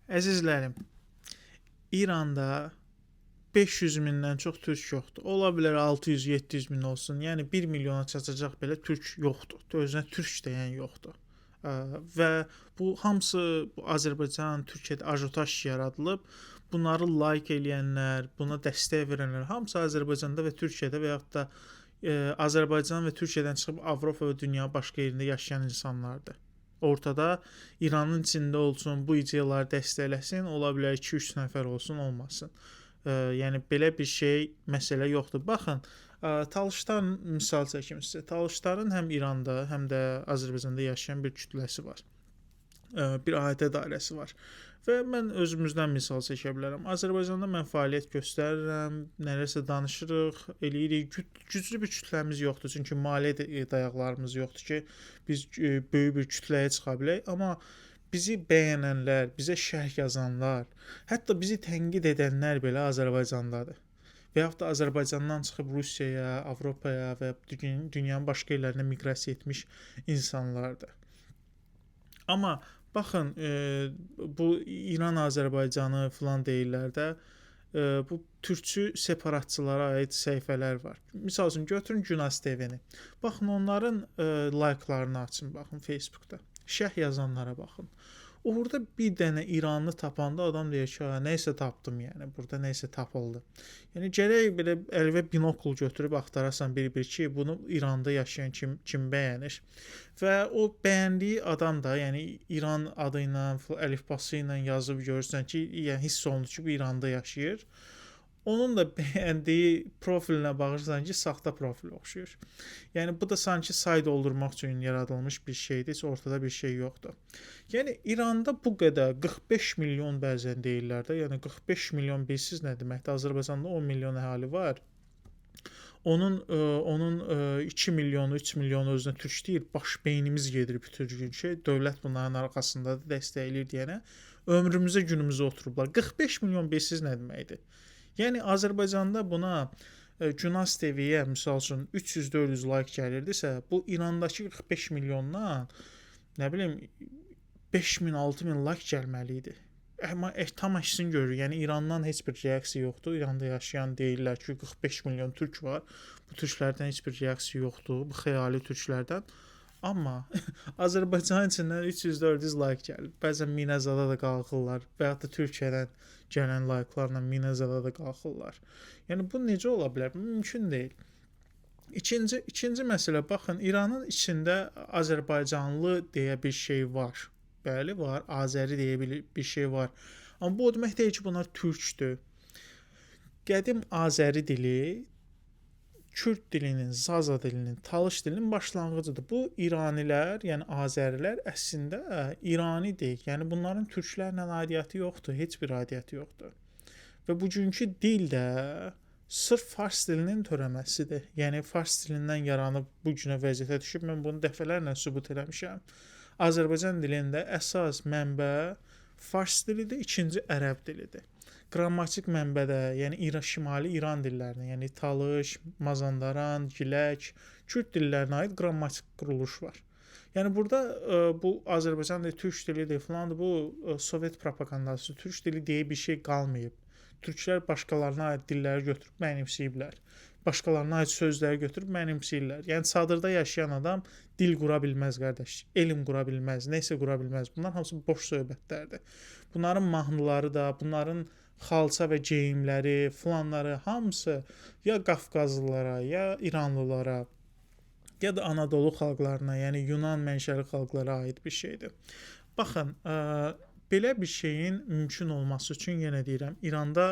Əzizlərim, İranda 500 mindən çox türk yoxdur. Ola bilər 600-700 min olsun. Yəni 1 milyona çatacaq belə türk yoxdur. Özünə türk deyən yoxdur. Və bu hamısı bu Azərbaycan, Türkiyədə ajotaj yaradılıb. Bunları like eləyənlər, buna dəstək verənlər hamısı Azərbaycanda və Türkiyədə və yaxud da Azərbaycan və Türkiyədən çıxıb Avropa və dünya başqa yerində yaşayan insanlardır. Ortada İranın içində olsun, bu ideyaları dəstəkləsin, ola bilər 2-3 nəfər olsun, olmasın. Yəni belə bir şey, məsələ yoxdur. Baxın, Talışların misal çəkim sizə. Talışların həm İranda, həm də Azərbaycanda yaşayan bir kütləsi var. Bir ailə dairəsi var. Və mən özümüzdən misal çəkə bilərəm. Azərbaycanda mən fəaliyyət göstərirəm, nələrsə danışırıq, eləyirik. Güclü bir kütləmiz yoxdur, çünki maliyyə dayaqlarımız yoxdur ki, biz böyük bir kütləyə çıxa bilək. Amma bizi bəyənənlər, bizə şərh yazanlar, hətta bizi tənqid edənlər belə Azərbaycandadır. Və yaxud da Azərbaycandan çıxıb Rusiyaya, Avropaya və dünyanın başqa yerlərinə miqrasiya etmiş insanlardır. Amma baxın, bu İran Azərbaycanı filan deyirlər də, bu türkçü separatçılara aid səhifələr var. Məsəl üçün götürün Günas TV-ni. Baxın onların like-larını açın, baxın Facebookda. Şərh yazanlara baxın. Orada bir dənə İranlı tapanda adam deyir ki, nəysə tapdım, yəni burada nəysə tapıldı. Yəni gərək belə əlinə binokl götürüb axtarasan bir ki, bunu İranda yaşayan kim bəyənir. Və o bəyəndiyi adam da, yəni İran adı ilə, əlifbası ilə yazıb görürsən ki, yəni hiss olunur ki, bu İranda yaşayır. Onun da bəyəndiyi profilinə baxırsan ki, saxta profil oxşuyur. Yəni bu da sanki say doldurmaq üçün yaradılmış bir şeydir, heç ortada bir şey yoxdur. Yəni İranda bu qədər 45 milyon bəzən deyirlər də, yəni 45 milyon bilsiz nə deməkdir? Azərbaycanda 10 milyon əhali var. Onun 2 milyonu, 3 milyonu özünə türk deyir, baş beynimiz gedir bütün gün ki, dövlət bunların arxasındadır, dəstəkləyir deyənə ömrümüzə, günümüzə oturublar. 45 milyon bilsiz nə deməkdir? Yəni Azərbaycanda buna Günas TV-yə misal üçün 300-400 like gəlirdisə, bu İrandakı 45 milyondan nə bilim 5000, 6000 like gəlməli idi. Amma tam əksini görür. Yəni İrandan heç bir reaksiya yoxdur. İranda yaşayan deyirlər ki, 45 milyon türk var. Bu türklərdən heç bir reaksiya yoxdur. Bu xəyali türklərdən. Amma Azərbaycan içindən 300-400 like gəlir. Bəzən Minəzada da qalxırlar və ya da Türkiyədən gələn like-larla Minəzada da qalxırlar. Yəni bu necə ola bilər? Bu mümkün deyil. İkinci məsələ, baxın, İranın içində Azərbaycanlı deyə bir şey var. Bəli, var. Azəri deyə bir şey var. Amma bu o demək deyil ki, bunlar türkdür. Qədim Azəri dili Kürd dilinin, Zaza dilinin, Talış dilinin başlanğıcıdır. Bu İranilər, yəni Azərilər əslində İranidir. Yəni bunların türklərlə aidiyyəti yoxdur, heç bir aidiyyəti yoxdur. Və bugünkü dil də sırf fars dilinin törəməsidir. Yəni fars dilindən yaranıb bu günə vəziyyətə düşüb. Mən bunu dəfələrlə sübut eləmişəm. Azərbaycan dilində əsas mənbə fars dilidir, ikinci ərəb dilidir. Qrammatik mənbədə, yəni şimali İran dillərinə, yəni Talış, Mazandaran, Gilək, Kürd dillərinə aid qrammatik quruluş var. Yəni burada bu Azərbaycan dili, türk dilidir filandır, bu Sovet propagandası, türk dili deyə bir şey qalmayıb. Türklər başqalarına aid dilləri götürüb mənimsəyiblər. Başqalarına aid sözləri götürüb mənimsəyirlər. Yəni çadırda yaşayan adam dil qura bilməz qardaş, elm qura bilməz, nəsə qura bilməz. Bunlar hamısı boş söhbətlərdir. Bunların mahnıları da, bunların xalça və geyimləri, filanları hamısı ya Qafqazlılara, ya İranlılara, ya da Anadolu xalqlarına, yəni Yunan mənşəli xalqlara aid bir şeydir. Baxın, belə bir şeyin mümkün olması üçün yenə deyirəm, İranda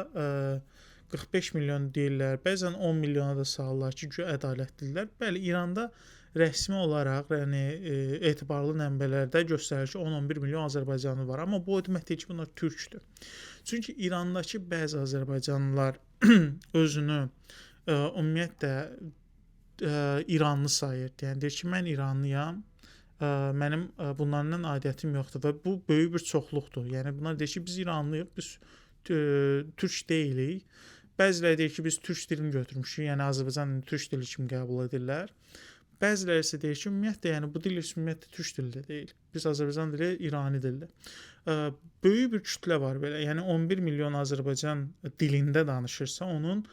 45 milyon deyirlər, bəzən 10 milyona da salırlar ki, ədalətlidirlər. Bəli, İranda rəsmi olaraq, yəni etibarlı mənbələrdə göstərir ki, 10-11 milyon azərbaycanlı var. Amma bu o demək deyil ki, bunlar türkdür. Çünki İrandakı bəzi azərbaycanlılar özünü ümumiyyətlə İranlı sayır. Yəni deyir ki, mən İranlıyam, mənim bunlarla aidiyyətim yoxdur və bu böyük bir çoxluqdur. Yəni bunlar deyir ki, biz İranlıyıq, biz türk deyilik. Bəziləri deyir ki, biz türk dilini götürmüşük, yəni Azərbaycan türk dili kimi qəbul edirlər. Bəziləri isə deyir ki, ümumiyyətlə, yəni bu dil ümumiyyətlə türk dili də deyil. Biz Azərbaycan dili İrani dildir. Böyük bir kütlə var belə. Yəni 11 milyon Azərbaycan dilində danışırsa, onun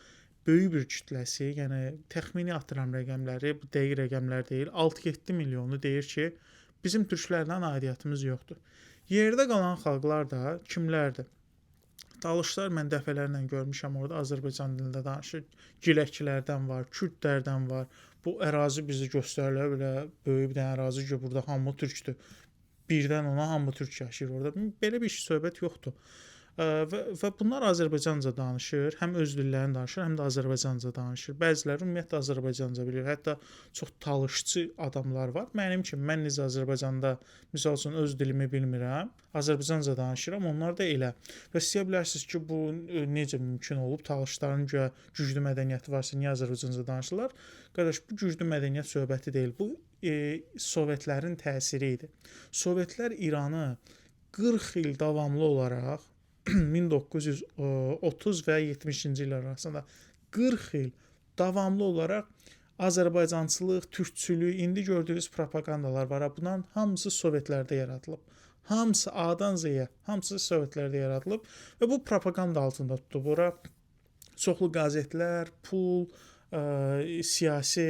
böyük bir kütləsi, yəni təxmini atıram rəqəmləri, bu dəqiq rəqəmlər deyil, 6-7 milyonu deyir ki, bizim türklərlə aidiyyatımız yoxdur. Yerdə qalan xalqlar da kimlərdir? Dalışlar mən dəfələrlə görmüşəm, orada Azərbaycan dilində danışır. Giləkçilərdən var, kürdlərdən var. Bu ərazi bizi göstərilir, belə böyük bir dənə ərazi ki, burada hamı türkdür. Birdən ona hamı türk yaşayır orada. Belə bir söhbət yoxdur. Və bunlar Azərbaycanca danışır, həm öz dillərini danışır, həm də Azərbaycanca danışır. Bəziləri ümumiyyətlə Azərbaycanca bilir. Hətta çox talışçı adamlar var. Mənim kimi, mən necə Azərbaycanda misal üçün öz dilimi bilmirəm, Azərbaycanca danışıram, onlar da elə. Və istəyə bilərsiniz ki, bu necə mümkün olub? Talışların güclü mədəniyyəti varsa niyə Azərbaycanca danışırlar? Qardaş, bu güclü mədəniyyət söhbəti deyil. Bu Sovetlərin təsiri idi. Sovetlər İranı 40 il davamlı olaraq 1930 və 70-ci illər arasında 40 il davamlı olaraq Azərbaycançılıq, türkçülük, indi gördüyünüz propagandalar var. Bunların hamısı Sovetlərdə yaradılıb. Hamısı A'dan Z'yə, hamısı Sovetlərdə yaradılıb və bu propaganda altında tutulub. Ora çoxlu qəzetlər, pul, siyasi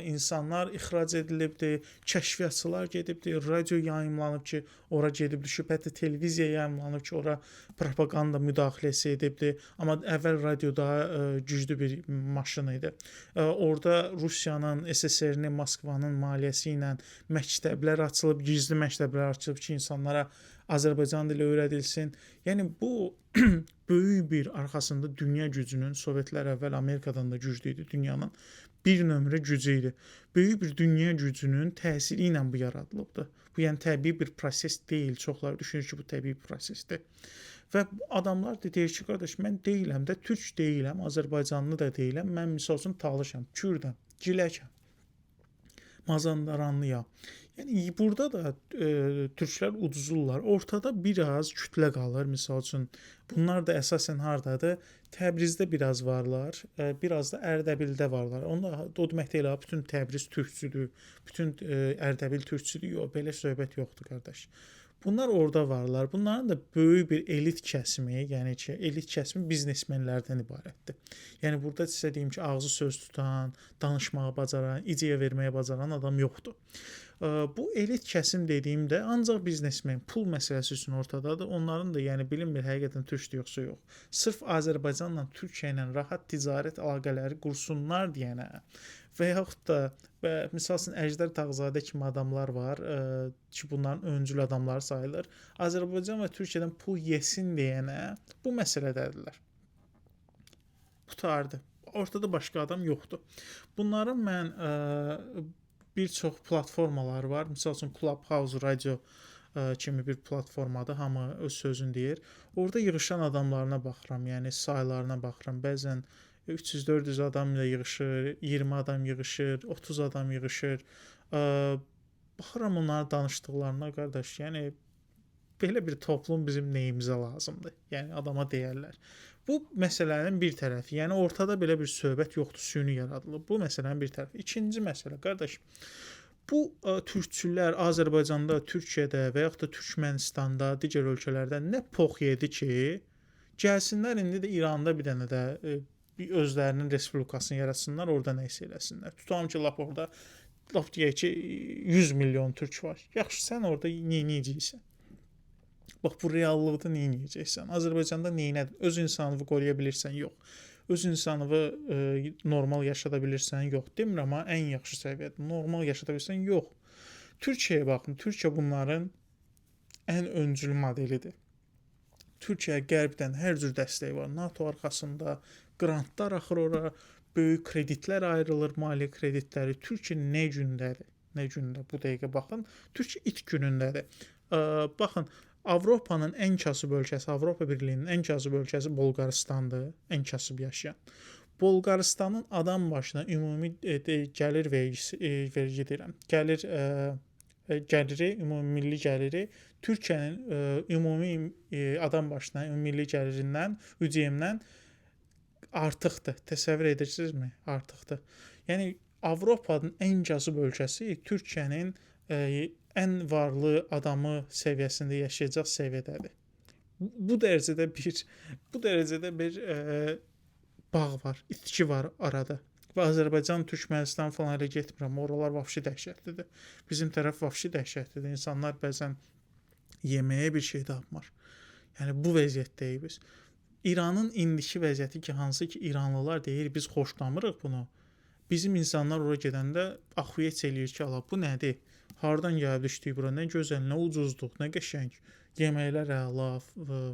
insanlar ixrac edilibdir, kəşfiyyatçılar gedibdir, radio yayımlanıb ki, ora gedib düşüb, hətta televiziya yayımlanıb ki, ora propaganda müdaxiləsi edibdir. Amma əvvəl radio daha güclü bir maşın idi. Orada Rusiyanın, SSR-nin, Moskvanın maliyyəsi ilə məktəblər açılıb, gizli məktəblər açılıb ki, insanlara Azərbaycan dili öyrədilsin. Yəni bu böyük bir arxasında dünya gücünün, Sovetlər əvvəl Amerikadan da güclü idi, dünyanın bir nömrə gücü idi. Böyük bir dünya gücünün təsiri ilə bu yaradılıbdır. Bu yəni təbii bir proses deyil. Çoxları düşünür ki, bu təbii bir prosesdir. Və adamlar da deyir ki, qardaş, mən deyiləm də, türk deyiləm, Azərbaycanlı da deyiləm. Mən misal üçün talışam, kürdəm, giləkəm, Mazandaranlıyam. Yəni burada da türklər uduzurlar. Ortada biraz kütlə qalır. Misal üçün bunlar da əsasən hardadır? Təbrizdə biraz varlar, biraz da Ərdəbildə varlar. Onda o demək deyil, bütün Təbriz türkçüdür, bütün Ərdəbil türkçüdür. Yox, belə söhbət yoxdur, qardaş. Bunlar orada varlar. Bunların da böyük bir elit kəsimi, yəni ki, elit kəsimi biznesmenlərdən ibarətdir. Yəni burada sizə deyim ki, ağzı söz tutan, danışmağı bacaran, ideya verməyə bacaran adam yoxdur. Bu elit kəsim dediyimdə ancaq biznesmen, pul məsələsi üçün ortadadır. Onların da yəni bilinmir həqiqətən türkdür yoxsa yox. Sırf Azərbaycanla, Türkiyə ilə rahat ticarət əlaqələri qursunlar deyənə və yaxud da misal üçün Əjdər Tağzadə kimi adamlar var ki, bunların öncül adamları sayılır. Azərbaycan və Türkiyədən pul yesin deyənə bu məsələdədirlər. Qutardı. Ortada başqa adam yoxdur. Bunların mən bir çox platformalar var. Misal üçün Clubhouse Radio kimi bir platformadır. Hamı öz sözünü deyir. Orada yığışan adamlarına baxıram, yəni saylarına baxıram. Bəzən 300-400 adam ilə yığışır, 20 adam yığışır, 30 adam yığışır. Baxıram onların danışdıqlarına, qardaş, yəni belə bir toplum bizim nəyimizə lazımdır? Yəni adama deyərlər. Bu məsələnin bir tərəfi, yəni ortada belə bir söhbət yoxdur, süni yaradılıb. Bu məsələnin bir tərəfi. İkinci məsələ, qardaş, bu türkçülər Azərbaycanda, Türkiyədə və yaxud da Türkmənistanda, digər ölkələrdə nə pox yedi ki, gəlsinlər indi də İranda bir dənə də bir özlərinin respublikasını yaratsınlar, orada nə isə eləsinlər. Tutalım ki, lap orada, lap deyək ki, 100 milyon türk var. Yaxşı, sən orada neyəcəksən? Bax, bu reallıqda neyəcəksən? Azərbaycanda neynədir? Öz insanlığı qoruya bilirsən? Yox. Öz insanlığı normal yaşada bilirsən? Yox. Demirəm, amma ən yaxşı səviyyədə. Normal yaşada bilirsən? Yox. Türkiyəyə baxın. Türkiyə bunların ən öncül modelidir. Türkiyəyə qərbdən hər cür dəstək var. NATO arxasında qrantlar axır ora, böyük kreditlər ayrılır, maliyyə kreditləri. Türkiyə nə gündədir? Nə gündə? Bu dəqiqə baxın. Türkiyə it günündədir. Baxın, Avropanın ən kasıb ölkəsi, Avropa Birliyinin ən kasıb ölkəsi Bolqarıstandır, ən kasıb yaşayan. Bolqarıstanın adam başına ümumi gəlir vergi deyirəm. Gəliri, ümumi milli gəliri Türkiyənin ümumi adam başına milli gəlirindən, ÜDM-dən artıqdır. Təsəvvür edirsinizmi? Artıqdır. Yəni Avropanın ən cazib ölkəsi Türkiyənin ən varlı adamı səviyyəsində yaşayacaq səviyyədədir. Bu dərəcədə bir bağ var, itki var arada. Və Azərbaycan, Türkmənistan falan elə getmirəm. Oralar vəhşi dəhşətlidir. Bizim tərəf vəhşi dəhşətlidir. İnsanlar bəzən yeməyə bir şey tapmır. Yəni bu vəziyyətdəyik biz. İranın indiki vəziyyəti ki, hansı ki İranlılar deyir, biz xoşlamırıq bunu. Bizim insanlar ora gedəndə axuyeç eləyir ki, ala bu nədir? Hardan gəlib düşdük bura? Nə gözəl, nə ucuzluq, nə qəşəng. Yeməklər əla,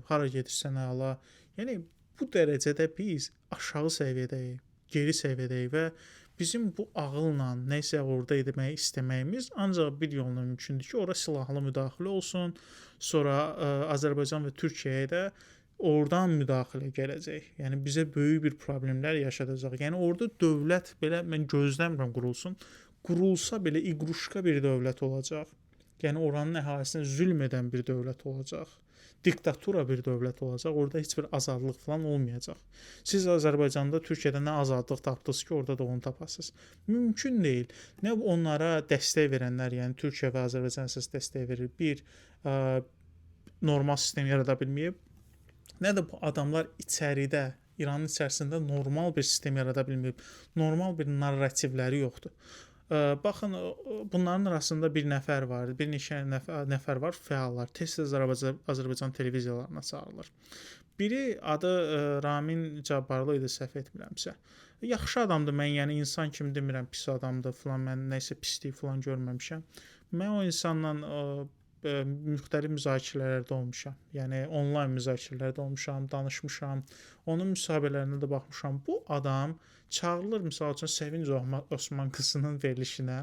hara gedirsən əla. Yəni bu dərəcədə biz aşağı səviyyədəyik, geri səviyyədəyik və bizim bu ağılla nəsə orada etmək istəməyimiz ancaq bir yolla mümkündür ki, ora silahlı müdaxilə olsun, sonra Azərbaycan və Türkiyəyə də oradan müdaxilə gələcək. Yəni bizə böyük bir problemlər yaşadacaq. Yəni orada dövlət belə mən gözləmirəm qurulsun. Qurulsa belə iqruşka bir dövlət olacaq. Yəni oranın əhalisinə zülm edən bir dövlət olacaq. Diktatura bir dövlət olacaq. Orada heç bir azadlıq falan olmayacaq. Siz Azərbaycanda, Türkiyədə nə azadlıq tapdınız ki, orada da onu tapasınız. Mümkün deyil. Nə onlara dəstək verənlər, yəni Türkiyə və Azərbaycan əsas dəstək verir. Bir normal sistem yarada bilməyib. Nə də bu adamlar içəridə, İranın içərisində normal bir sistem yarada bilməyib. Normal bir narrativləri yoxdur. Baxın, bunların arasında bir nəfər var, bir neçə nəfər var, fəallar. Tez-tez Azərbaycan televiziyalarına çağırılır. Biri adı Ramin Cabbarlı idi, səhv etmirəmsə. Yaxşı adamdır, mən yəni insan kimi demirəm, pis adamdır falan, mən nəsə pislik falan görməmişəm. Mən o insanla müxtəlif müzakirələrdə olmuşam. Yəni onlayn müzakirələrdə olmuşam, danışmışam. Onun müsahibələrində də baxmışam. Bu adam çağırılır misal üçün Sevinc Osman qızının verilişinə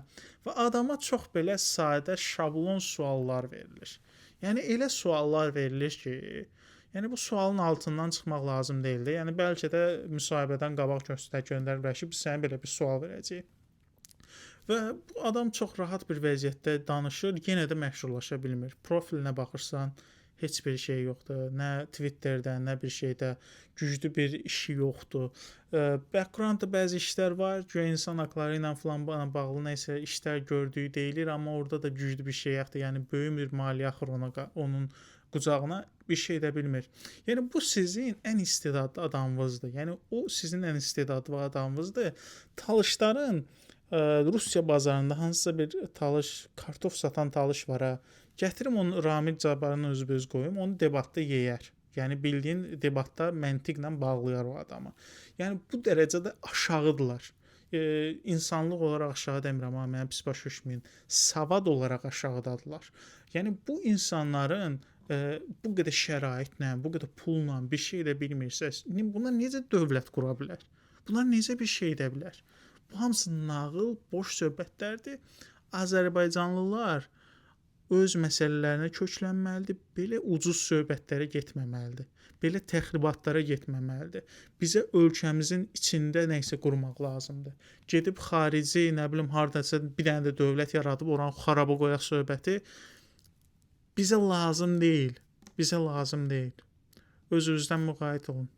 və adama çox belə sadə şablon suallar verilir. Yəni elə suallar verilir ki, yəni bu sualın altından çıxmaq lazım deyil də. Yəni bəlkə də müsahibədən qabaq göndəriblər ki, biz sənə belə bir sual verəcəyik. Və bu adam çox rahat bir vəziyyətdə danışır, yenə də məşhurlaşa bilmir. Profilinə baxırsan, heç bir şey yoxdur. Nə Twitterdə, nə bir şeydə güclü bir işi yoxdur. Backgroundda bəzi işlər var, ki, insan haqları ilə falan bağlı nəsə işlər gördüyü deyilir, amma orada da güclü bir şey yoxdur. Yəni böyük bir maliyyə axır onun qucağına bir şey də bilmir. Yəni bu sizin ən istedadlı adamınızdır. Yəni o sizin ən istedadlı adamınızdır. Talışların Rusiya bazarında hansısa bir talış, kartof satan talış var ha. Gətirim onu Ramil Cabbarın özbəüz qoyum, onu debatda yeyər. Yəni bildiyin debatda məntiqlə bağlayar o adamı. Yəni bu dərəcədə aşağıdırlar. İnsanlıq olaraq aşağı demirəm, amma mənə pis başa düşməyin. Savad olaraq aşağıdadırlar. Yəni bu insanların bu qədər şəraitlə, bu qədər pulla bir şey də bilmirsəz, bunlar necə dövlət qura bilər? Bunlar necə bir şey edə bilər? Bu hamısı nağıl, boş söhbətlərdir. Azərbaycanlılar öz məsələlərinə köklənməlidir. Belə ucuz söhbətlərə getməməlidir. Belə təxribatlara getməməlidir. Bizə ölkəmizin içində nə isə qurmaq lazımdır. Gedib xarici, nə bilim, hardasa bir dənə də dövlət yaradıb oranı xaraba qoyaq söhbəti bizə lazım deyil. Bizə lazım deyil. Özünüzdən müğayət olun.